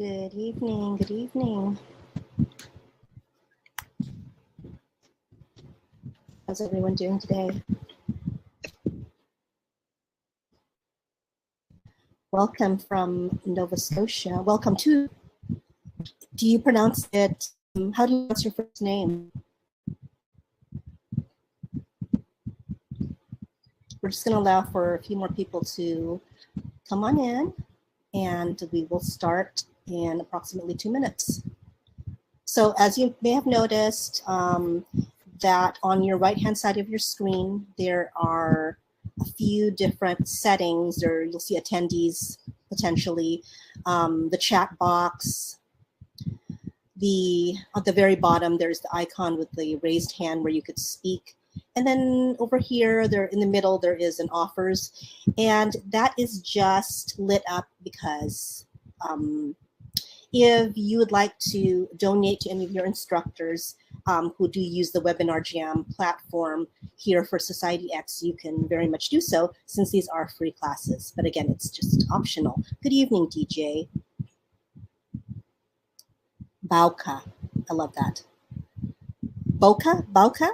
Good evening, good evening. How's everyone doing today? Welcome from Nova Scotia. Welcome to, do you pronounce it, how do you pronounce your first name? We're just gonna allow for a few more people to come on in and we will start in approximately 2 minutes. So as you may have noticed, that on your right-hand side of your screen, there are a few different settings. There you'll see attendees potentially, the chat box. At the very bottom, there's the icon with the raised hand where you could speak. And then over here, there in the middle, there is an offers. And that is just lit up because if you would like to donate to any of your instructors who do use the Webinar Jam platform here for SocietyX, you can very much do so since these are free classes. But again, it's just optional. Good evening, DJ. Bauka, I love that. Bauka?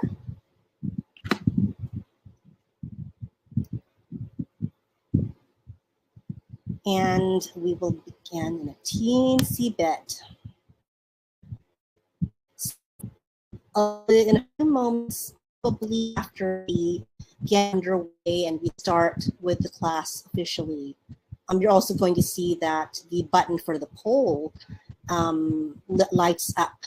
And we will begin in a teensy bit. In a few moments, probably after we get underway and we start with the class officially, you're also going to see that the button for the poll lights up.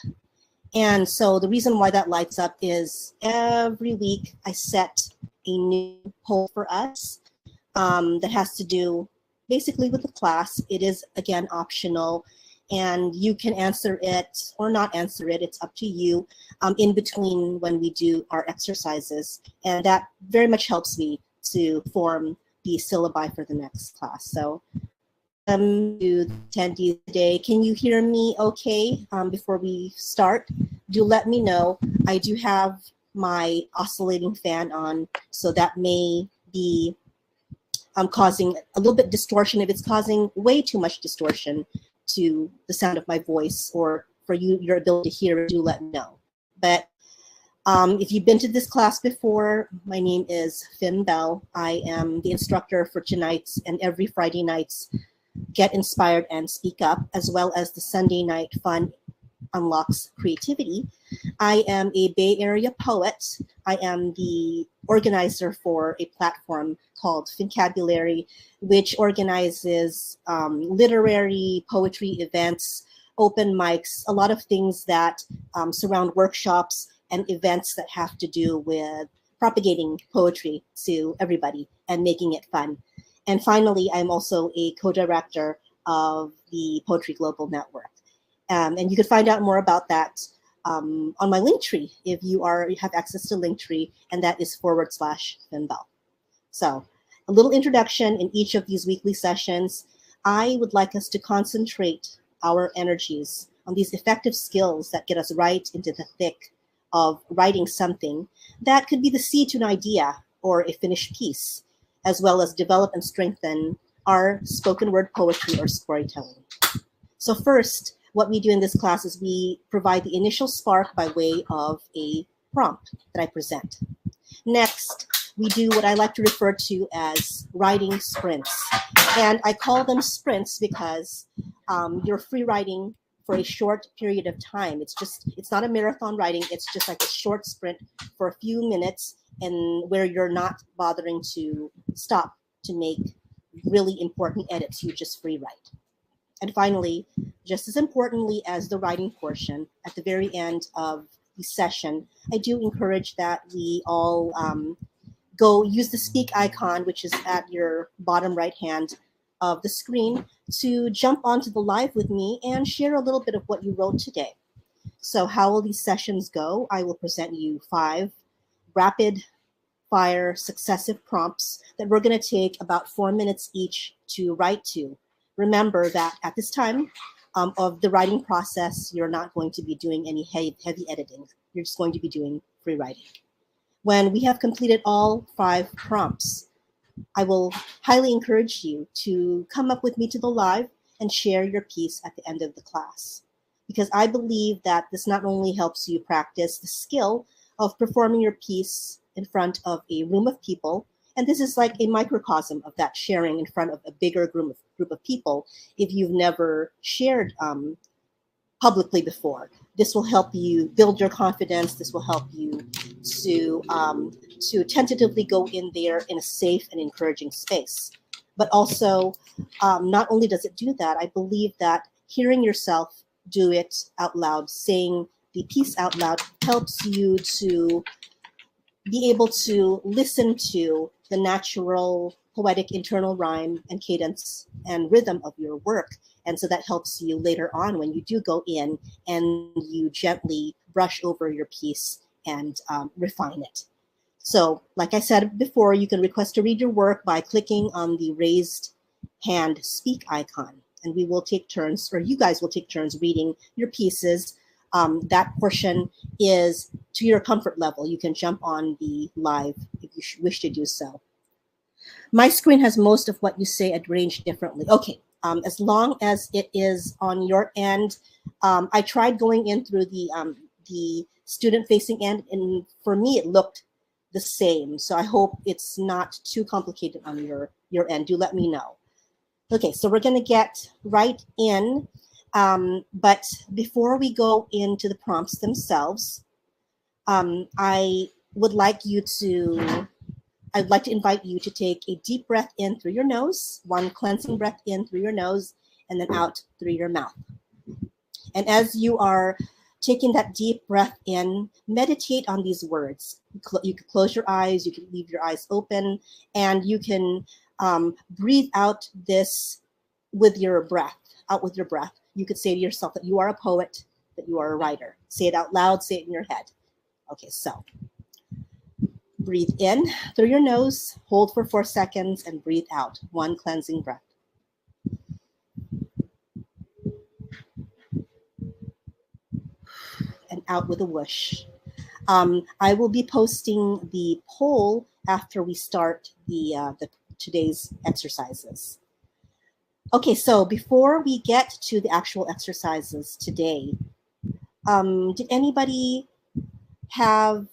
And so the reason why that lights up is every week I set a new poll for us that has to do basically with the class. It is, again, optional, and you can answer it or not answer it. It's up to you in between when we do our exercises. And that very much helps me to form the syllabi for the next class. So to the attendees today, can you hear me okay before we start? Do let me know. I do have my oscillating fan on, so that may be causing a little bit distortion. If it's causing way too much distortion to the sound of my voice or for your ability to hear, do let me know. But if you've been to this class before, my name is Phynne-Belle. I am the instructor for tonight's and every Friday night's Get Inspired and Speak Up, as well as the Sunday night Fun Unlocks Creativity. I am a Bay Area poet. I am the organizer for a platform called Phynne-Belle, which organizes literary poetry events, open mics, a lot of things that surround workshops and events that have to do with propagating poetry to everybody and making it fun. And finally, I'm also a co-director of the Poetry Global Network. And you can find out more about that on my Linktree if you have access to Linktree, and that is /Phynne-Belle. So a little introduction in each of these weekly sessions. I would like us to concentrate our energies on these effective skills that get us right into the thick of writing something that could be the seed to an idea or a finished piece, as well as develop and strengthen our spoken word poetry or storytelling. So first, what we do in this class is we provide the initial spark by way of a prompt that I present. Next, we do what I like to refer to as writing sprints. And I call them sprints because you're free writing for a short period of time. It's not a marathon writing, it's just like a short sprint for a few minutes, and where you're not bothering to stop to make really important edits, you just free write. And finally, just as importantly as the writing portion, at the very end of the session, I do encourage that we all go use the speak icon, which is at your bottom right hand of the screen, to jump onto the live with me and share a little bit of what you wrote today. So how will these sessions go? I will present you 5 rapid fire successive prompts that we're going to take about 4 minutes each to write to. Remember that at this time of the writing process, you're not going to be doing any heavy editing. You're just going to be doing free writing. When we have completed all 5 prompts, I will highly encourage you to come up with me to the live and share your piece at the end of the class. Because I believe that this not only helps you practice the skill of performing your piece in front of a room of people, and this is like a microcosm of that sharing in front of a bigger group of people if you've never shared publicly before. This will help you build your confidence. This will help you to tentatively go in there in a safe and encouraging space. But also, not only does it do that, I believe that hearing yourself do it out loud, saying the piece out loud, helps you to be able to listen to the natural poetic internal rhyme and cadence and rhythm of your work. And so that helps you later on when you do go in and you gently brush over your piece and refine it. So like I said before, you can request to read your work by clicking on the raised hand speak icon. And we will take turns, or you guys will take turns reading your pieces. That portion is to your comfort level. You can jump on the live if you wish to do so. My screen has most of what you say arranged differently. Okay, as long as it is on your end. I tried going in through the student-facing end, and for me it looked the same. So I hope it's not too complicated on your end. Do let me know. Okay, so we're going to get right in. But before we go into the prompts themselves, I'd like to invite you to take a deep breath in through your nose, one cleansing breath in through your nose, and then out through your mouth. And as you are taking that deep breath in, meditate on these words. You can close your eyes, you can leave your eyes open, and you can breathe out this with your breath, out with your breath. You could say to yourself that you are a poet, that you are a writer. Say it out loud, say it in your head. Okay, so breathe in through your nose, hold for 4 seconds, and breathe out, one cleansing breath. And out with a whoosh. I will be posting the poll after we start the today's exercises. Okay, so before we get to the actual exercises today, did anybody have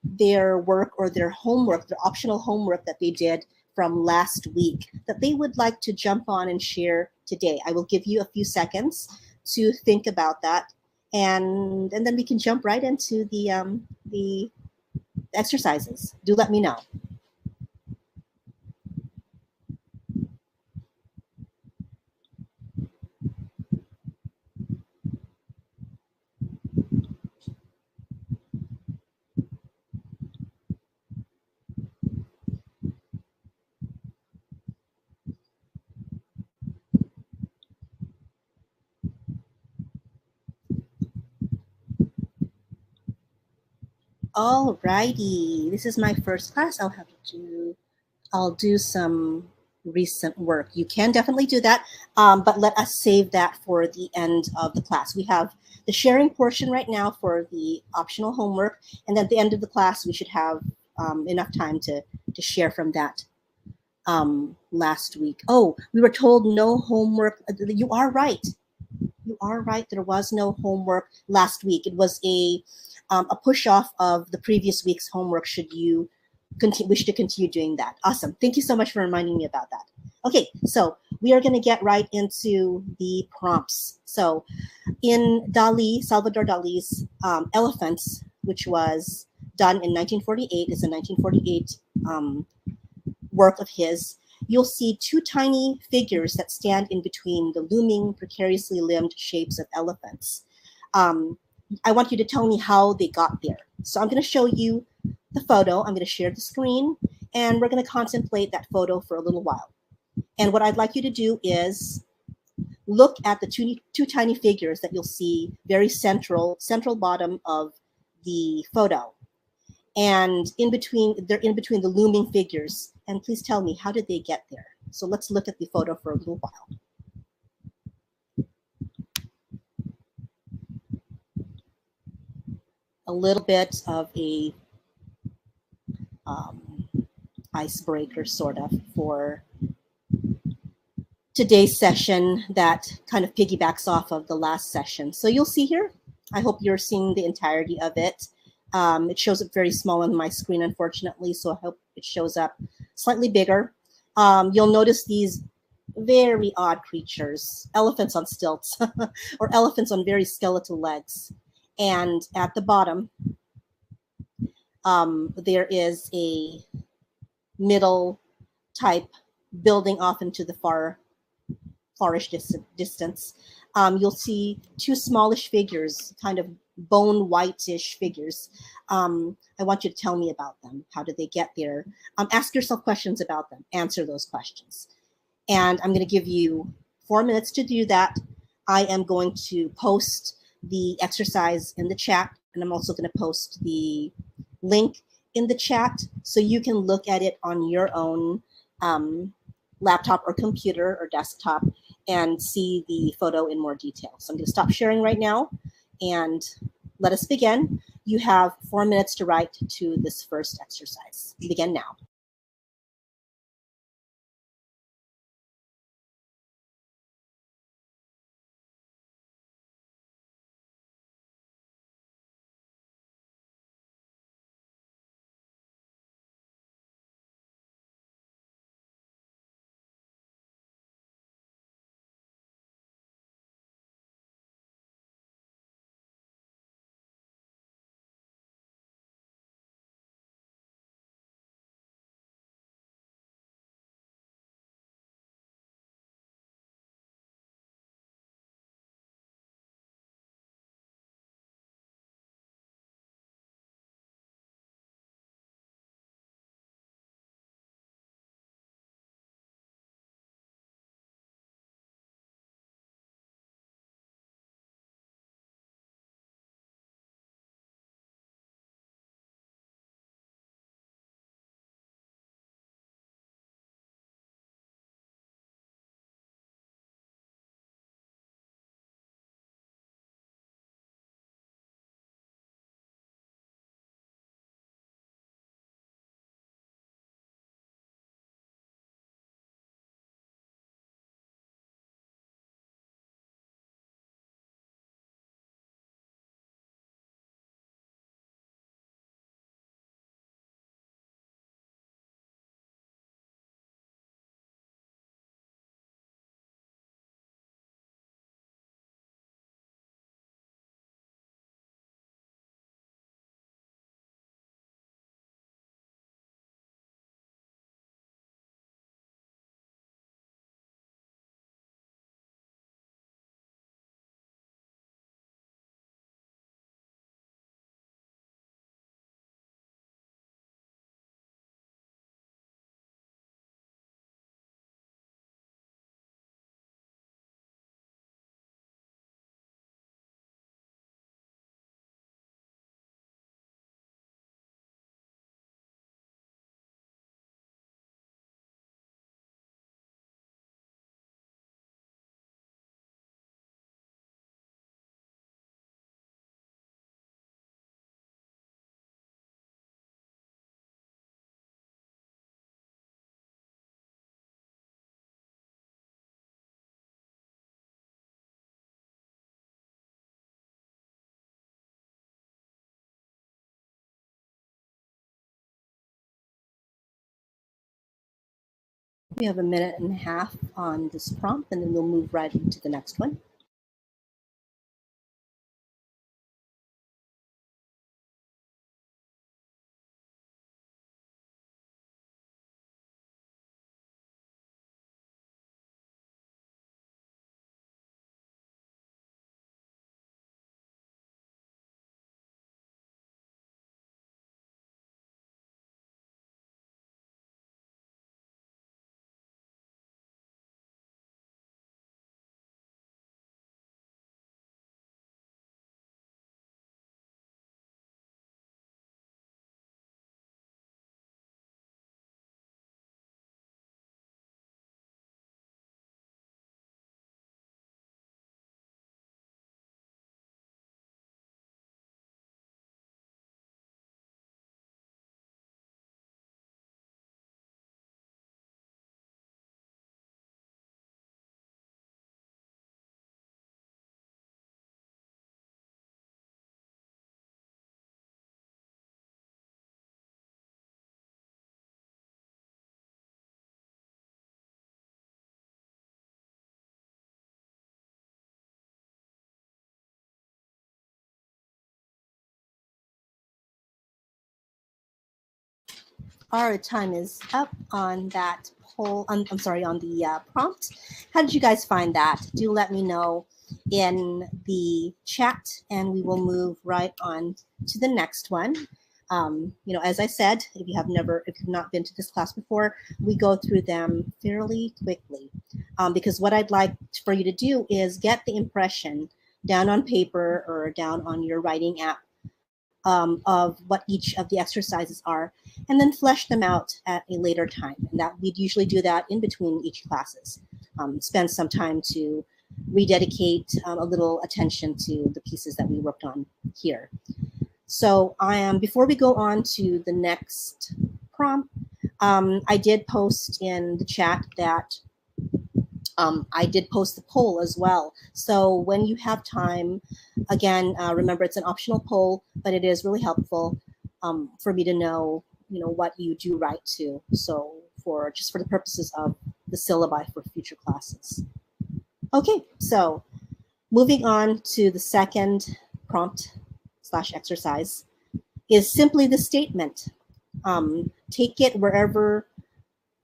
their work or their homework, their optional homework that they did from last week that they would like to jump on and share today? I will give you a few seconds to think about that, and then we can jump right into the exercises. Do let me know. All righty, this is my first class. I'll do some recent work. You can definitely do that, but let us save that for the end of the class. We have the sharing portion right now for the optional homework, and then at the end of the class, we should have enough time to share from that last week. Oh, we were told no homework. You are right. You are right. There was no homework last week. It was a push off of the previous week's homework should you wish to continue doing that. Awesome. Thank you so much for reminding me about that. Okay, so we are going to get right into the prompts. So in Salvador Dali's Elephants, which was done in 1948, it's a 1948 work of his, you'll see two tiny figures that stand in between the looming, precariously limbed shapes of elephants. I want you to tell me how they got there. So I'm going to show you the photo. I'm going to share the screen, and we're going to contemplate that photo for a little while. And what I'd like you to do is look at the two tiny figures that you'll see very central bottom of the photo. And they're in between the looming figures. And please tell me, how did they get there? So let's look at the photo for a little while. A little bit of a icebreaker, sort of, for today's session that kind of piggybacks off of the last session. So you'll see here, I hope you're seeing the entirety of it. It shows up very small on my screen, unfortunately, so I hope it shows up slightly bigger. You'll notice these very odd creatures, elephants on stilts, or elephants on very skeletal legs. And at the bottom, there is a middle type building off into the farish distance. You'll see two smallish figures, kind of bone whitish figures. I want you to tell me about them. How did they get there? Ask yourself questions about them. Answer those questions. And I'm going to give you 4 minutes to do that. I am going to post the exercise in the chat, and I'm also going to post the link in the chat so you can look at it on your own laptop or computer or desktop and see the photo in more detail. So I'm going to stop sharing right now and let us begin. You have 4 minutes to write to this first exercise. Begin now. We have a minute and a half on this prompt, and then we'll move right into the next one. Our time is up on that poll. I'm sorry, on the prompt. How did you guys find that? Do let me know in the chat, and we will move right on to the next one. As I said, if you've not been to this class before, we go through them fairly quickly, because what I'd like for you to do is get the impression down on paper or down on your writing app, of what each of the exercises are, and then flesh them out at a later time. And that we'd usually do that in between each classes. Spend some time to rededicate a little attention to the pieces that we worked on here. So before we go on to the next prompt, I did post in the chat that I did post the poll as well. So when you have time, again, remember it's an optional poll, but it is really helpful for me to know, what you do write to. So for the purposes of the syllabi for future classes. Okay, so moving on to the second prompt/exercise is simply the statement. Take it wherever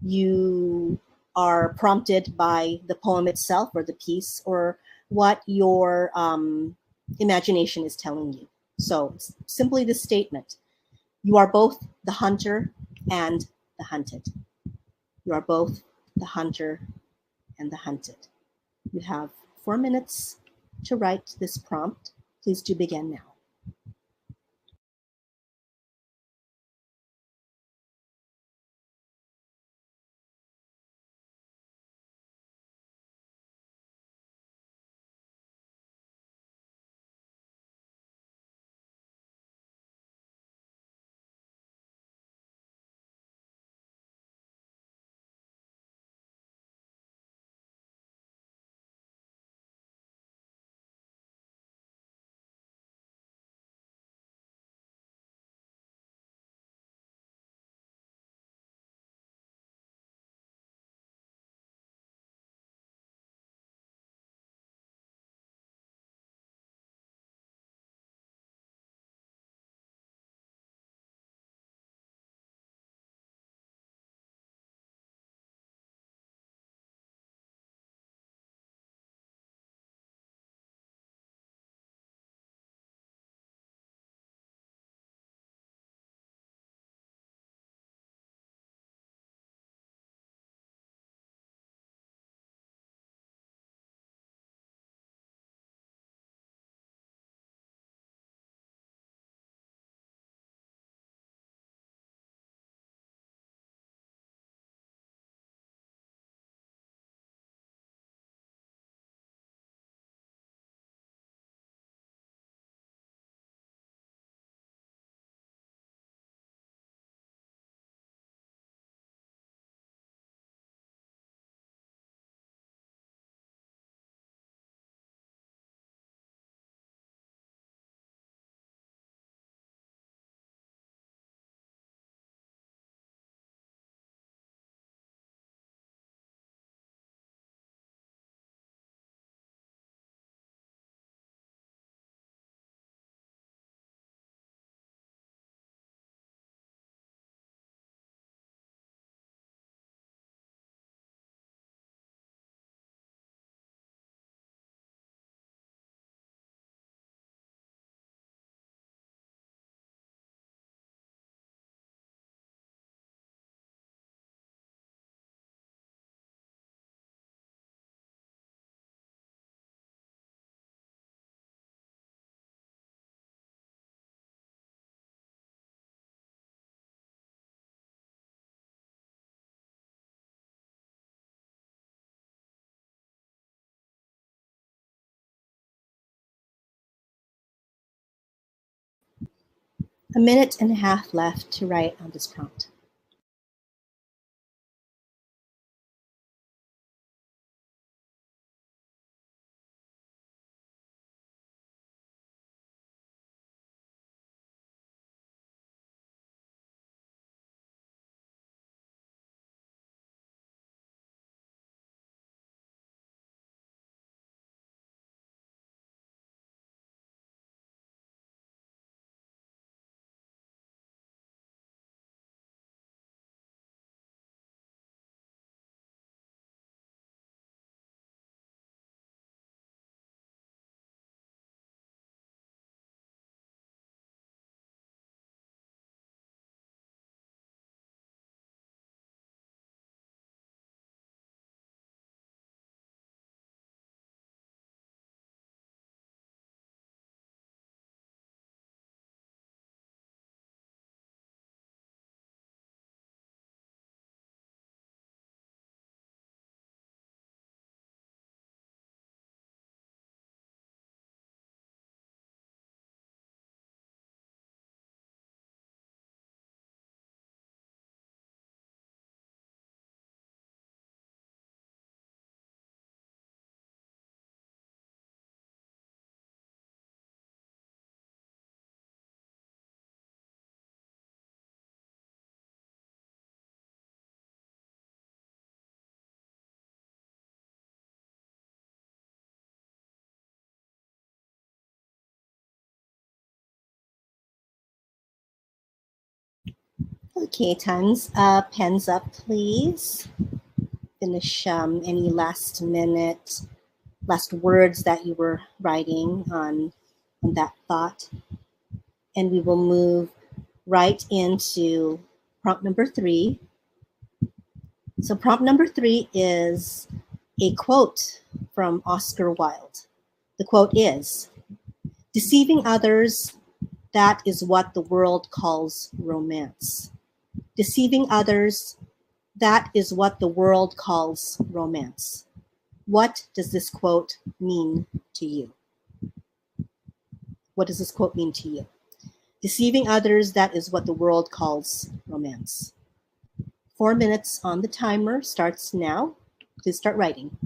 you are prompted by the poem itself or the piece or what your imagination is telling you. So it's simply the statement. You are both the hunter and the hunted. You are both the hunter and the hunted. You have 4 minutes to write this prompt. Please do begin now. A minute and a half left to write on this prompt. Okay, tons. Pens up, please. Finish any last words that you were writing on that thought. And we will move right into prompt number 3. So prompt number 3 is a quote from Oscar Wilde. The quote is, "Deceiving others, that is what the world calls romance. Deceiving others, that is what the world calls romance." What does this quote mean to you? What does this quote mean to you? Deceiving others, that is what the world calls romance. 4 minutes on the timer starts now. Please start writing.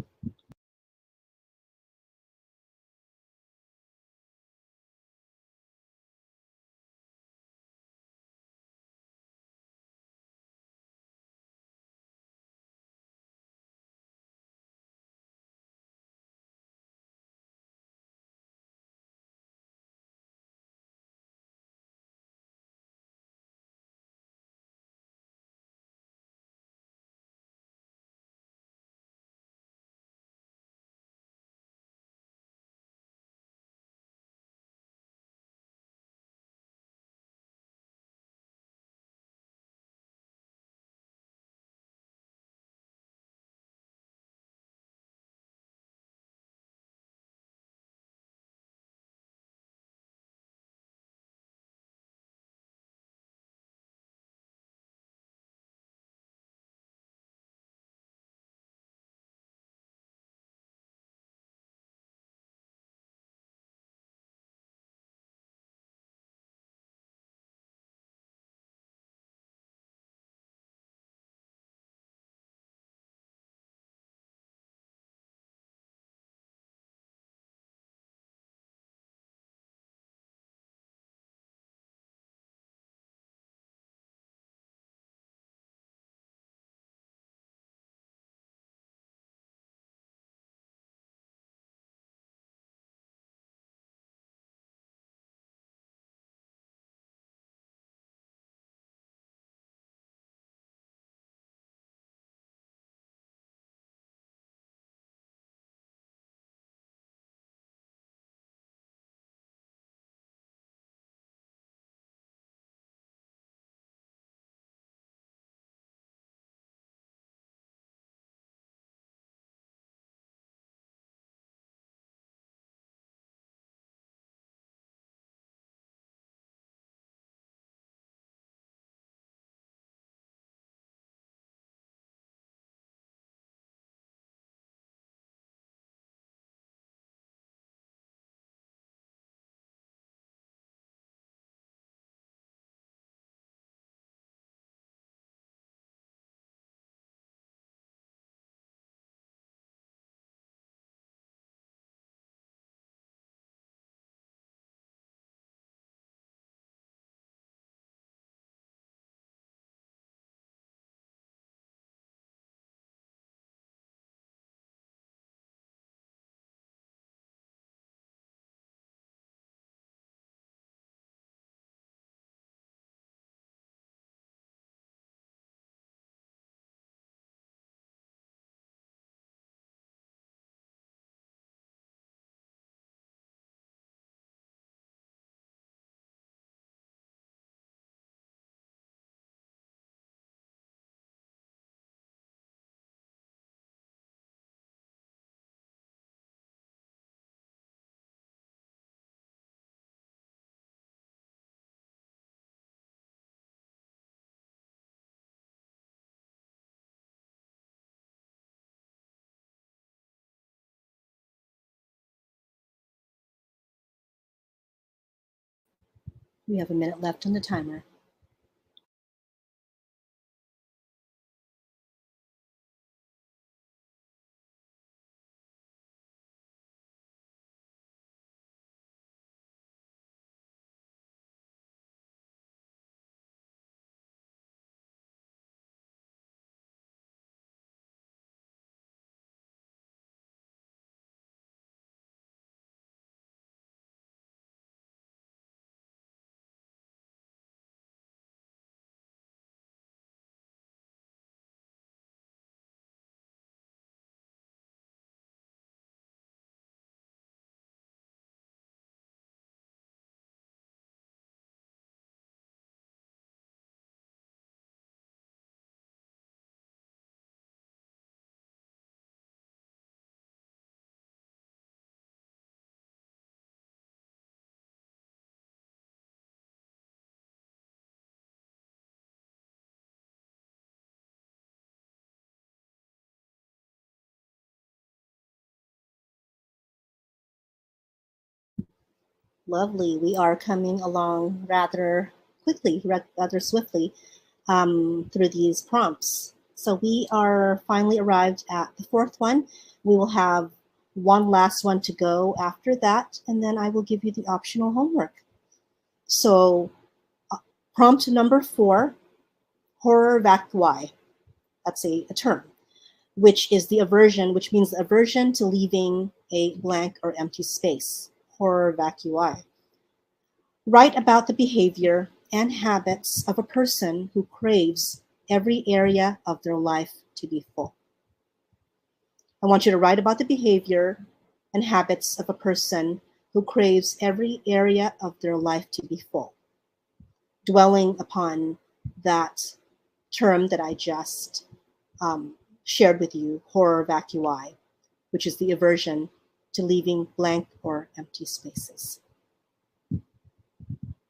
We have a minute left on the timer. Lovely. We are coming along rather quickly, rather swiftly through these prompts. So we are finally arrived at the fourth one. We will have one last one to go after that, and then I will give you the optional homework. So prompt number 4, horror vacui. That's a term, which is the aversion, which means the aversion to leaving a blank or empty space. Horror vacui. Write about the behavior and habits of a person who craves every area of their life to be full. I want you to write about the behavior and habits of a person who craves every area of their life to be full, dwelling upon that term that I just shared with you, horror vacui, which is the aversion to leaving blank or empty spaces.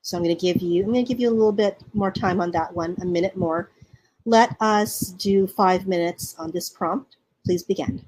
So I'm going to give you a little bit more time on that one, a minute more. Let us do 5 minutes on this prompt. Please begin.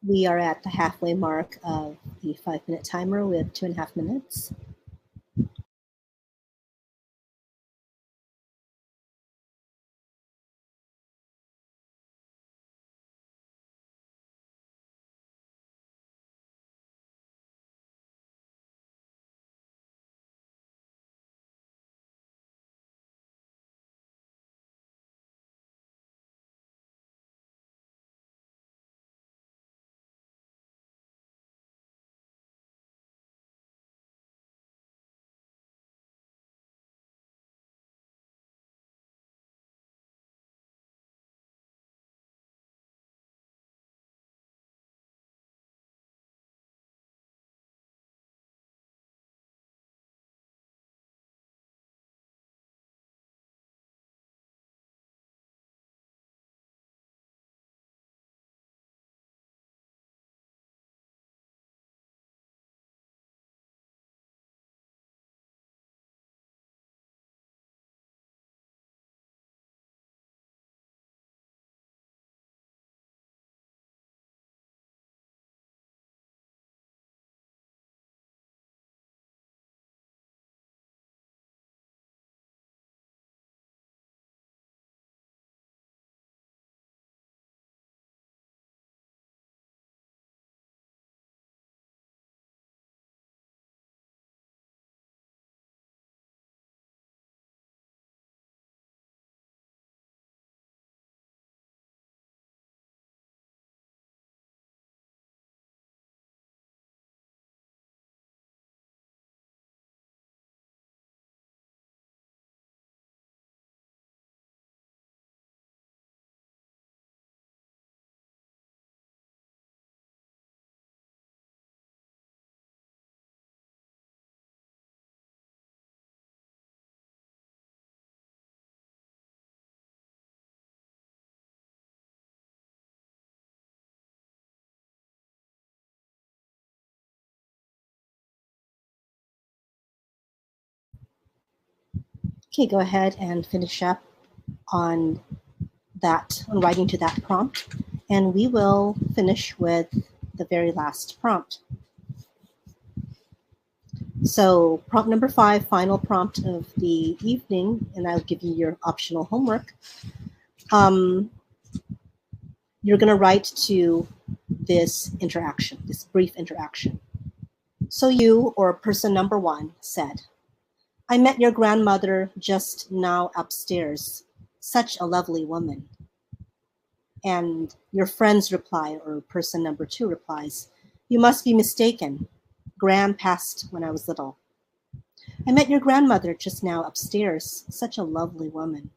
We are at the halfway mark of the 5-minute timer with 2.5 minutes. Okay, go ahead and finish up on that, on writing to that prompt, and we will finish with the very last prompt. So prompt number 5, final prompt of the evening, and I'll give you your optional homework. You're going to write to this interaction, this brief interaction. So you, or person number 1, said, I met your grandmother just now upstairs. Such a lovely woman. And your friend's reply, or person number 2 replies, you must be mistaken. Gram passed when I was little. I met your grandmother just now upstairs. Such a lovely woman.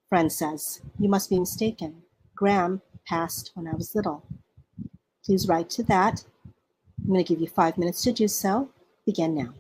Friend says, you must be mistaken. Gram passed when I was little. Please write to that. I'm going to give you 5 minutes to do so. Begin now.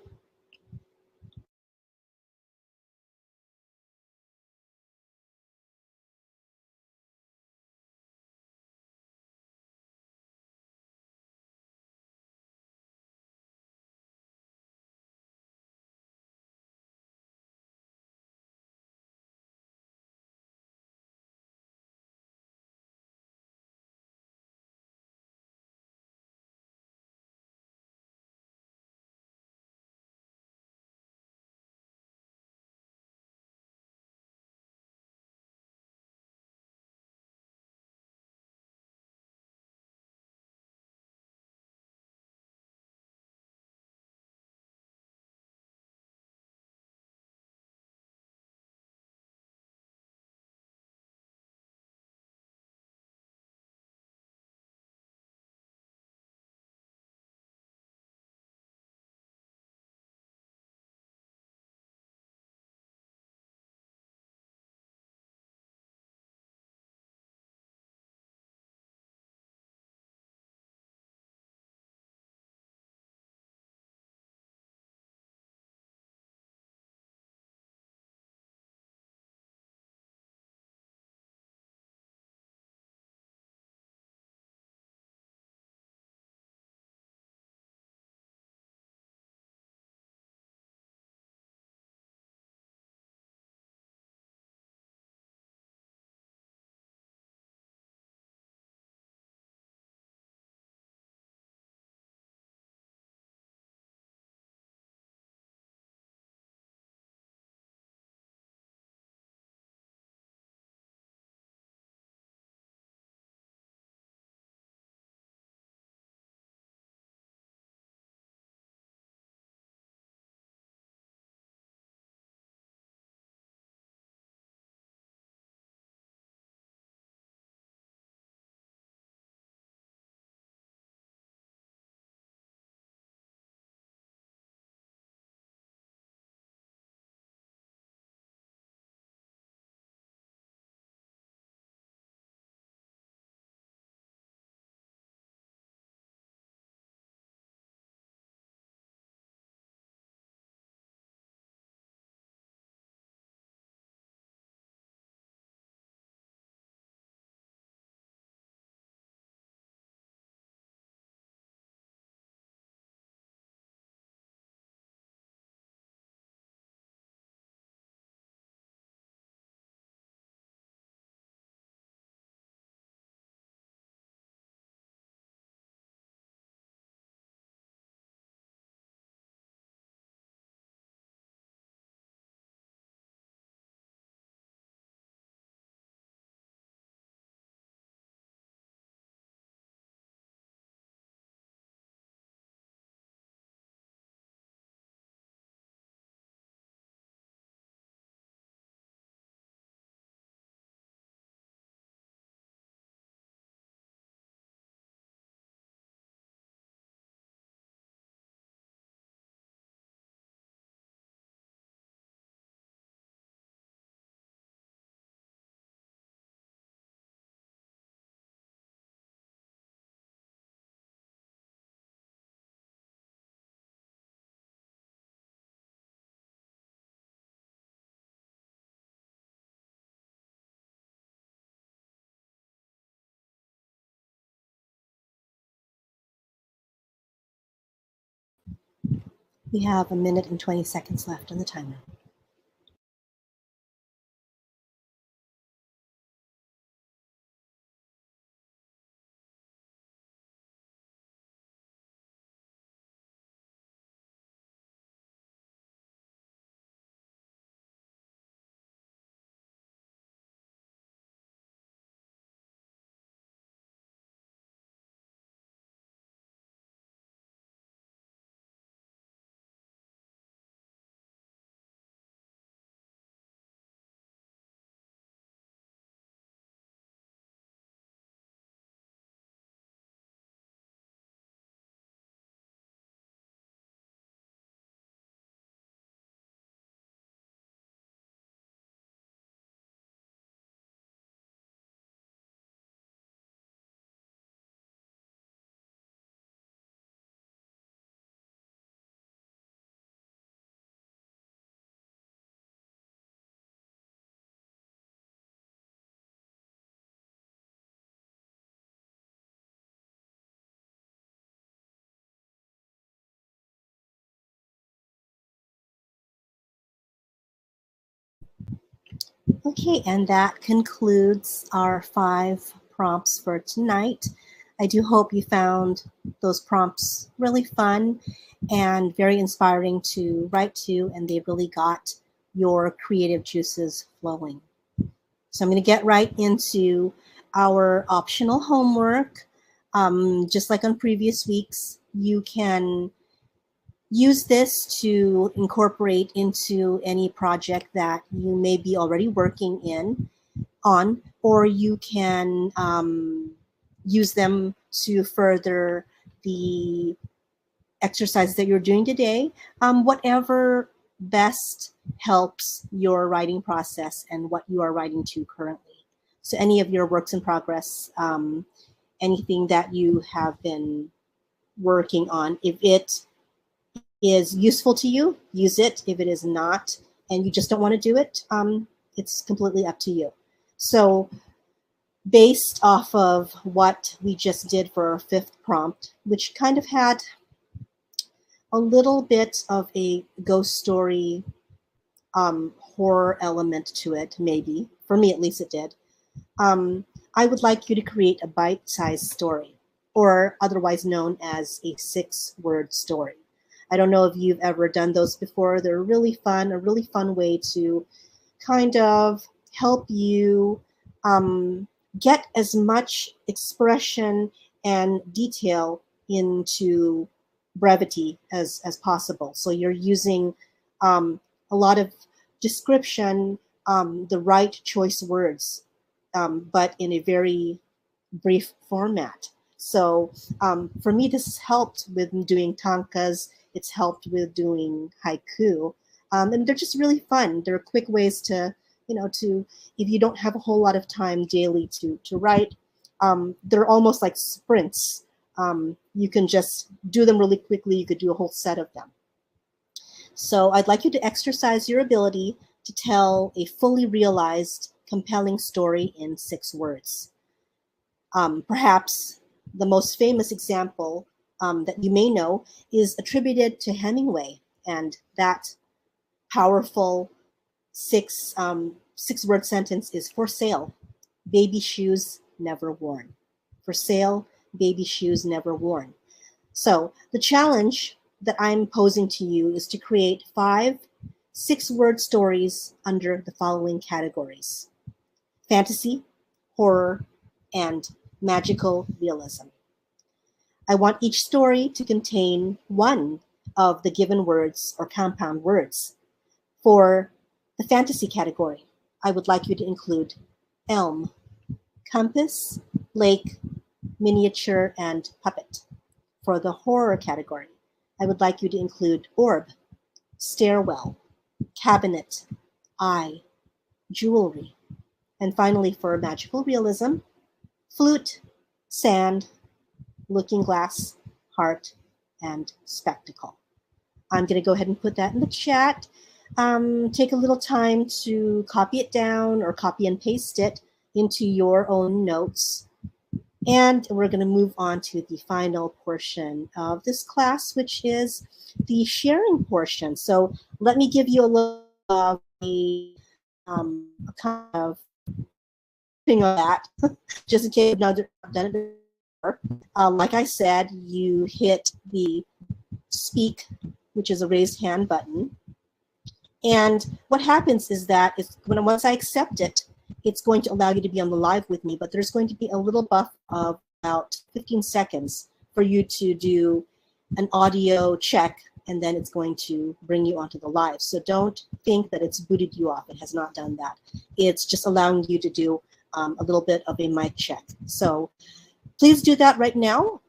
We have 1 minute and 20 seconds left on the timer. Okay, and that concludes our 5 prompts for tonight. I do hope you found those prompts really fun and very inspiring to write to, and they really got your creative juices flowing. So I'm going to get right into our optional homework. Just like on previous weeks, you can use this to incorporate into any project that you may be already working on, or you can use them to further the exercises that you're doing today, whatever best helps your writing process and what you are writing to currently. So any of your works in progress, anything that you have been working on, if it is useful to you, use it. If it is not, and you just don't want to do it, it's completely up to you. So based off of what we just did for our 5th prompt, which kind of had a little bit of a ghost story horror element to it, maybe. For me, at least it did. I would like you to create a bite-sized story, or otherwise known as a 6-word story. I don't know if you've ever done those before. They're really fun, a really fun way to kind of help you get as much expression and detail into brevity as possible. So you're using a lot of description, the right choice words, but in a very brief format. So for me, this has helped with doing tankas. It's helped with doing haiku. And they're just really fun. They're quick ways to, if you don't have a whole lot of time daily to write, they're almost like sprints. You can just do them really quickly. You could do a whole set of them. So I'd like you to exercise your ability to tell a fully realized, compelling story in 6 words. Perhaps the most famous example that you may know is attributed to Hemingway, and that powerful 6-word sentence is for sale, baby shoes never worn. For sale, baby shoes never worn. So the challenge that I'm posing to you is to create 5 6-word stories under the following categories: fantasy, horror, and magical realism. I want each story to contain one of the given words or compound words. For the fantasy category, I would like you to include elm, compass, lake, miniature, and puppet. For the horror category, I would like you to include orb, stairwell, cabinet, eye, jewelry. And finally, for magical realism, flute, sand, looking glass, heart, and spectacle. I'm going to go ahead and put that in the chat. Take a little time to copy it down or copy and paste it into your own notes. And we're going to move on to the final portion of this class, which is the sharing portion. So let me give you a little of a kind of thing on that, just in case you've not done it before. Like I said, you hit the speak, which is a raised hand button. And what happens is that once I accept it, it's going to allow you to be on the live with me, but there's going to be a little buffer of about 15 seconds for you to do an audio check, and then it's going to bring you onto the live. So don't think that it's booted you off. It has not done that. It's just allowing you to do a little bit of a mic check. So please do that right now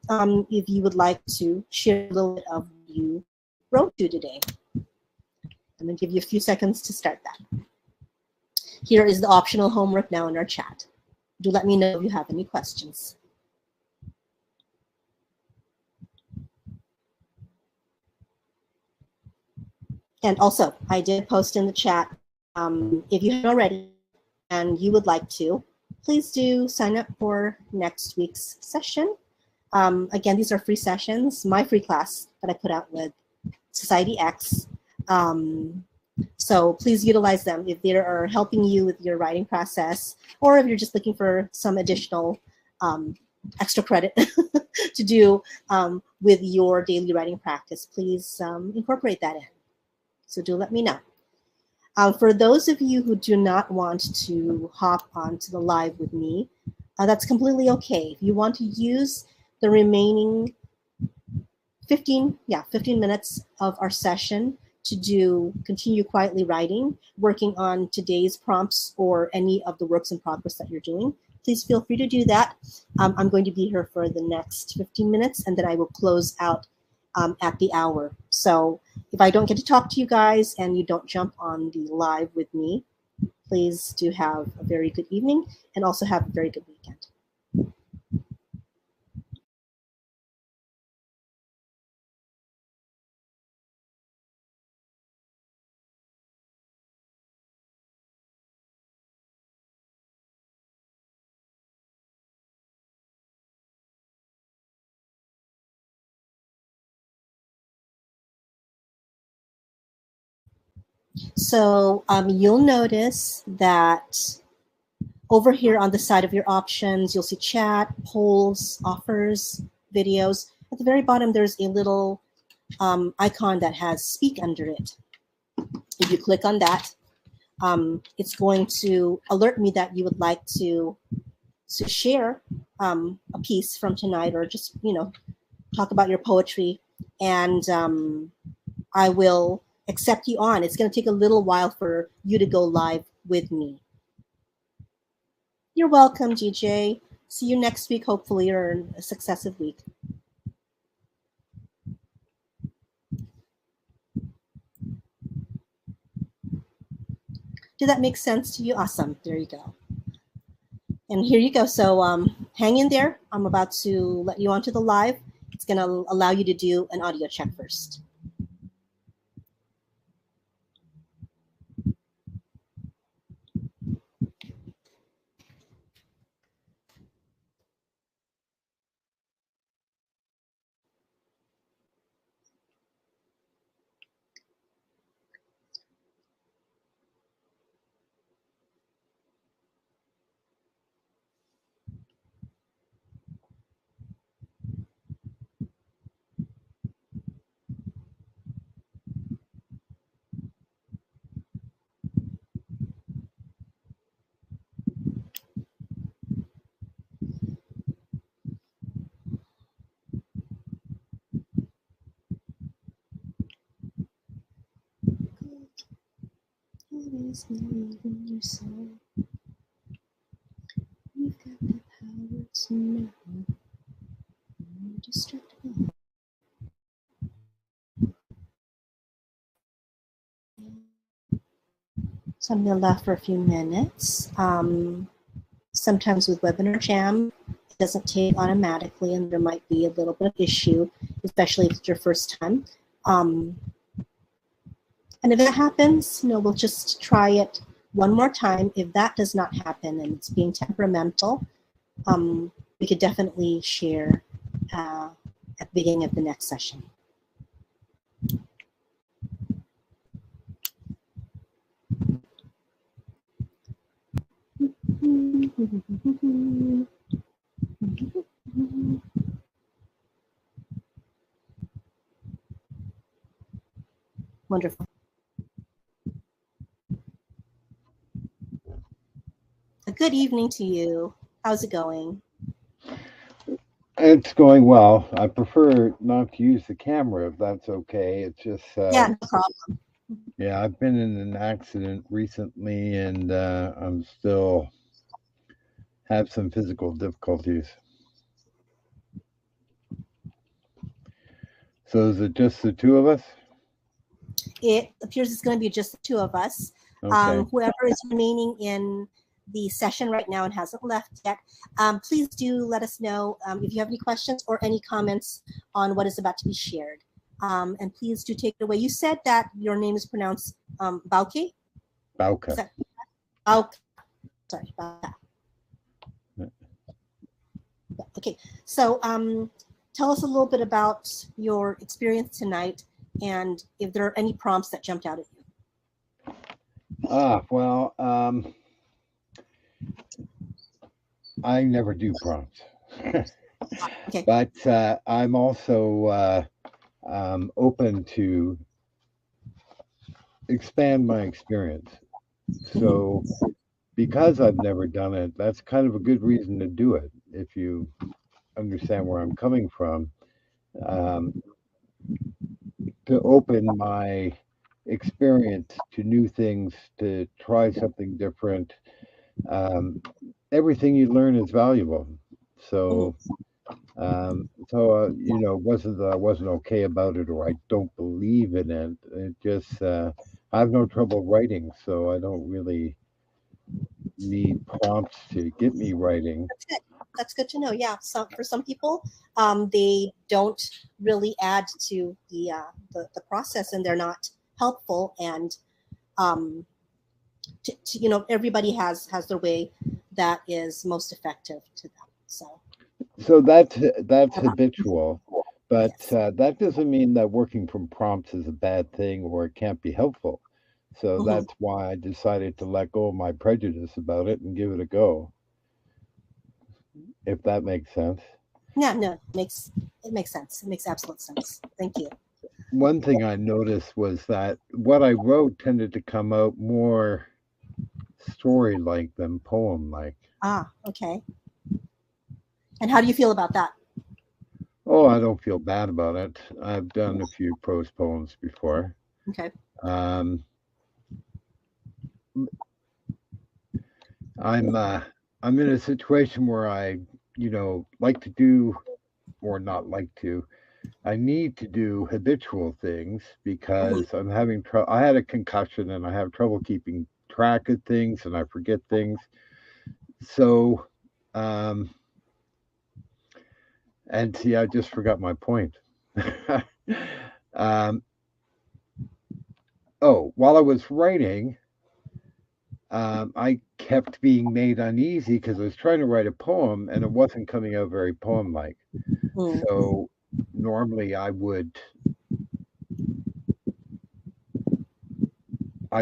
if you would like to share a little bit of what you wrote to today. I'm going to give you a few seconds to start that. Here is the optional homework now in our chat. Do let me know if you have any questions. And also, I did post in the chat, if you haven't already and you would like to, please do sign up for next week's session. Again, these are free sessions, my free class that I put out with SocietyX. So please utilize them if they are helping you with your writing process, or if you're just looking for some additional extra credit to do with your daily writing practice. Please incorporate that in. So do let me know. For those of you who do not want to hop onto the live with me, that's completely okay. If you want to use the remaining 15 minutes of our session to continue quietly writing, working on today's prompts or any of the works in progress that you're doing, please feel free to do that. I'm going to be here for the next 15 minutes, and then I will close out at the hour. So if I don't get to talk to you guys and you don't jump on the live with me, please do have a very good evening and also have a very good weekend. So you'll notice that over here on the side of your options, you'll see chat, polls, offers, videos. At the very bottom, there's a little icon that has speak under it. If you click on that, it's going to alert me that you would like to share a piece from tonight, or just, talk about your poetry. And I will accept you on. It's going to take a little while for you to go live with me. You're welcome, DJ. See you next week, hopefully, or a successive week. Did that make sense to you? Awesome. There you go. And here you go. So hang in there. I'm about to let you onto the live. It's going to allow you to do an audio check first. Always believe in yourself. You've got the power to know when you're distracted. So I'm going to laugh for a few minutes. Sometimes with Webinar Jam, it doesn't take automatically, and there might be a little bit of issue, especially if it's your first time. And if that happens, we'll just try it one more time. If that does not happen and it's being temperamental, we could definitely share at the beginning of the next session. Wonderful. A good evening to you. How's it going? It's going well. I prefer not to use the camera if that's okay. It's just yeah, no problem. Yeah, I've been in an accident recently, and I'm still have some physical difficulties. So is it just the two of us? It appears it's going to be just the two of us. Okay. Whoever is remaining in the session right now and hasn't left yet, please do let us know if you have any questions or any comments on what is about to be shared. And please do take it away. You said that your name is pronounced Bauke? Bauke. Bauke. Sorry, Bauke. Okay, so tell us a little bit about your experience tonight and if there are any prompts that jumped out at you. Well, I never do prompts. Okay. But I'm also open to expand my experience. Mhm. So, because I've never done it, that's kind of a good reason to do it. If you understand where I'm coming from, um, to open my experience to new things, to try something different. Um, Everything you learn is valuable. Mhm. So, wasn't that I wasn't okay about it or I don't believe in it. It just I have no trouble writing, so I don't really need prompts to get me writing. That's good. That's good to know. Yeah. So for some people, they don't really add to the process, and they're not helpful. And um, everybody has their way that is most effective to them. So So that's habitual, but yes. that doesn't mean that working from prompts is a bad thing or it can't be helpful. So Hmm. that's why I decided to let go of my prejudice about it and give it a go, if that makes sense. Yeah. No. It makes sense. It makes absolute sense. Thank you. One thing I noticed was that what I wrote tended to come out more story like than poem like. Ah. Okay. And how do you feel about that? Oh, I don't feel bad about it. I've done a few prose poems before. Okay. Um, I'm I'm in a situation where I like to do or not like to. I need to do habitual things Mhm. because I'm having trouble. I had a concussion and I have trouble keeping track of things and I forget things. So, um, and see, I just forgot my point. um, while I was writing, I kept being made uneasy because I was trying to write a poem and it wasn't coming out very poem like. Mm. So normally I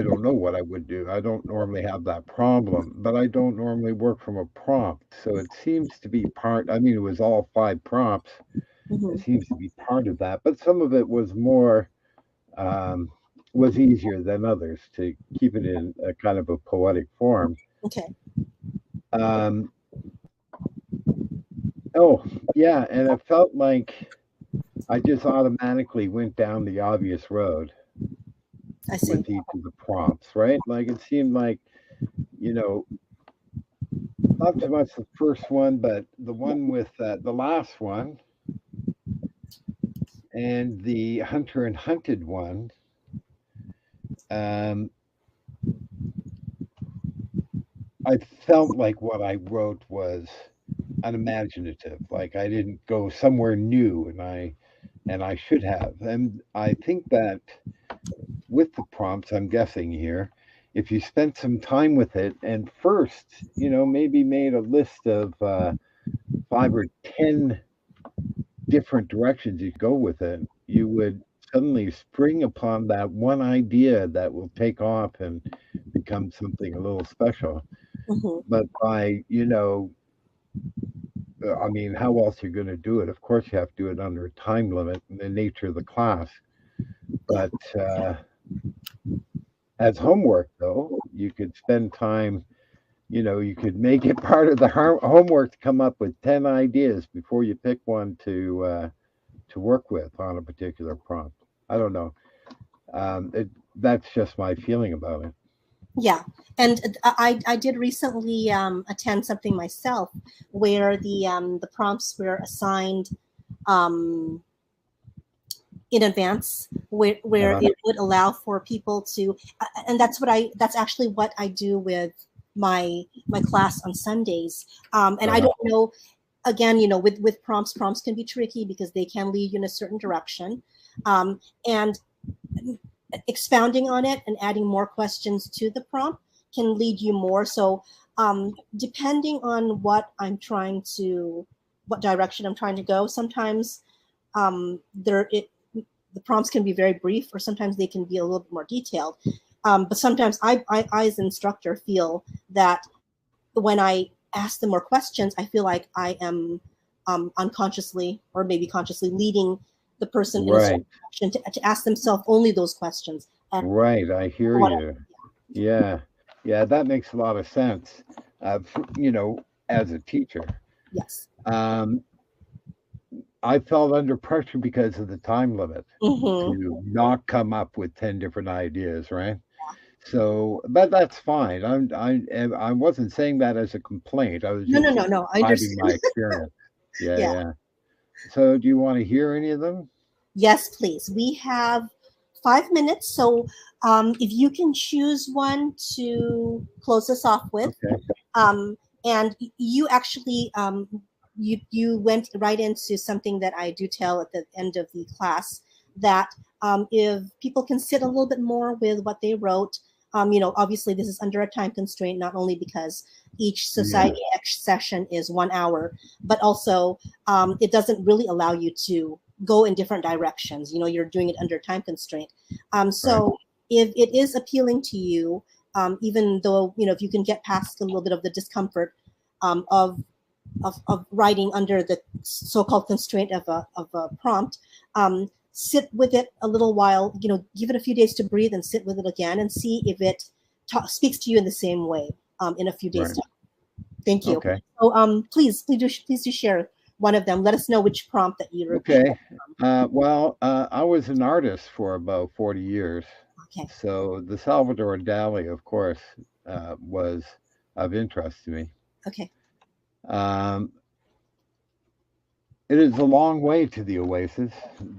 don't know what I would do. I don't normally have that problem, but I don't normally work from a prompt. So it seems to be I mean, it was all five prompts. It Mhm. seems to be part of that, but some of it um, was easier than others to keep it in a kind of a poetic form. Okay. Um, oh, yeah, and it felt like I just automatically went down the obvious road I see. with each of the prompts, right? Like it seemed like, you know, not so much the first one, but the one with the last one and the hunter and hunted one. Um, I felt like what I wrote was unimaginative. Like I didn't go somewhere new, and I should have. And I think that with the prompts, I'm guessing here, if you spent some time with it and first, maybe made a list of 5 or 10 different directions you go with it, you would suddenly spring upon that one idea that will take off and become something a little special. Hmm. But I mean, how else are you going to do it? Of course, you have to do it under a time limit and the nature of the class. Yeah. But as homework, though, you could spend time. You could make it part of the homework to come up with 10 ideas before you pick one to work with on a particular prompt. I don't know. That's just my feeling about it. Yeah. And I did recently attend something myself where the prompts were assigned um, in advance, where Uh-huh. it would allow for people to, and that's actually what I do with my class on Sundays. And I Uh-huh. don't know, again, with prompts can be tricky because they can lead you in a certain direction. And expounding on it and adding more questions to the prompt can lead you more. So depending on what direction I'm trying to go, sometimes there it the prompts can be very brief, or sometimes they can be a little bit more detailed. But sometimes I as an instructor feel that when I ask them more questions, I feel like I am unconsciously or maybe consciously leading the person in a certain Right. direction to ask themselves only those questions. And Right. I hear what I- you. Yeah. Yeah. That makes a lot of sense. You know, as a teacher, yes. um, I felt under pressure because of the time limit Mm-hmm. to not come up with 10 different ideas, right? So, but that's fine. I wasn't saying that as a complaint. I was No, just no, no, no. I describing my understand. experience. Yeah, Yeah. yeah. So, do you want to hear any of them? Yes, please. We have 5 minutes. So if you can choose one to close us off with. Okay. Um, and you actually you went right into something that I do tell at the end of the class, that if people can sit a little bit more with what they wrote, obviously this is under a time constraint, not only because each Yeah. SocietyX session is 1 hour, but also it doesn't really allow you to go in different directions. You're doing it under time constraint. Right. So if it is appealing to you, even though if you can get past a little bit of the discomfort of writing under the so-called constraint of a prompt, sit with it a little while. Give it a few days to breathe and sit with it again and see if it speaks to you in the same way in a few days Right. time. Thank you. Okay. So please do share one of them. Let us know which prompt that you repeat. Okay. I was an artist for about 40 years. Okay. So the Salvador Dali, of course, was of interest to me. Okay. Um, it is a long way to the oasis.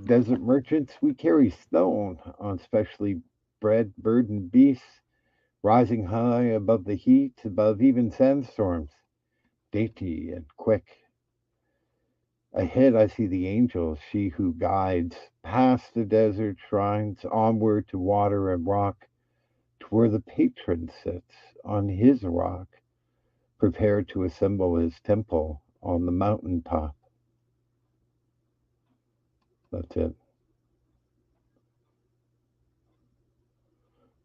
Desert merchants, we carry stone on specially bred burdened beasts, rising high above the heat, above even sandstorms, dainty and quick. Ahead I see the angel, she who guides past the desert shrines, onward to water and rock, to where the patron sits on his rock, prepared to assemble his temple on the mountain top. That's it.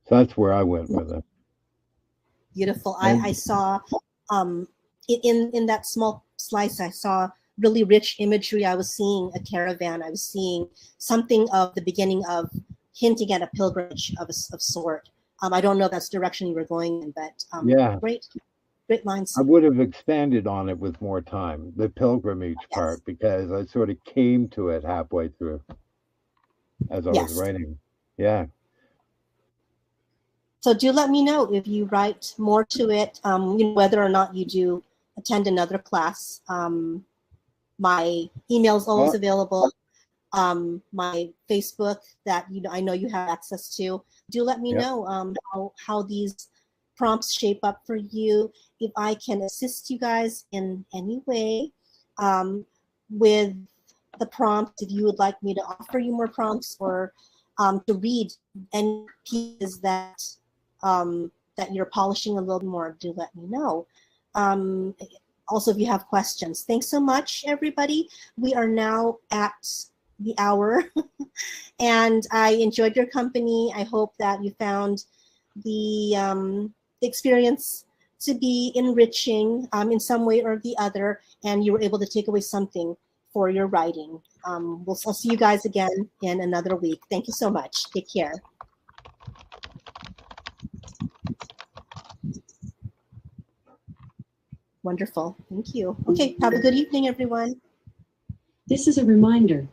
So that's where I went with it. Beautiful. I And saw um, in that small slice, I saw really rich imagery. I was seeing a caravan. I was seeing something of the beginning of hinting at a pilgrimage of sort. I don't know if that's the direction you were going in, but yeah, great I lines. would have expanded on it with more time, the pilgrimage Yes, part, because I sort of came to it halfway through as I was yes. writing. Yeah. So do let me know if you write more to it, whether or not you do attend another class. My email is always Well, available. My Facebook that I know you have access to. Do let me yeah. know how these prompts shape up for you. If I can assist you guys in any way with the prompt, if you would like me to offer you more prompts or to read any pieces that you're polishing a little more, do let me know. Um, Also, if you have questions. Thanks so much, everybody. We are now at the hour and I enjoyed your company. I hope that you found the experience to be enriching in some way or the other, and you were able to take away something for your writing. I'll see you guys again in another week. Thank you so much. Take care. Wonderful. Thank you. Okay, have a good evening, everyone. This is a reminder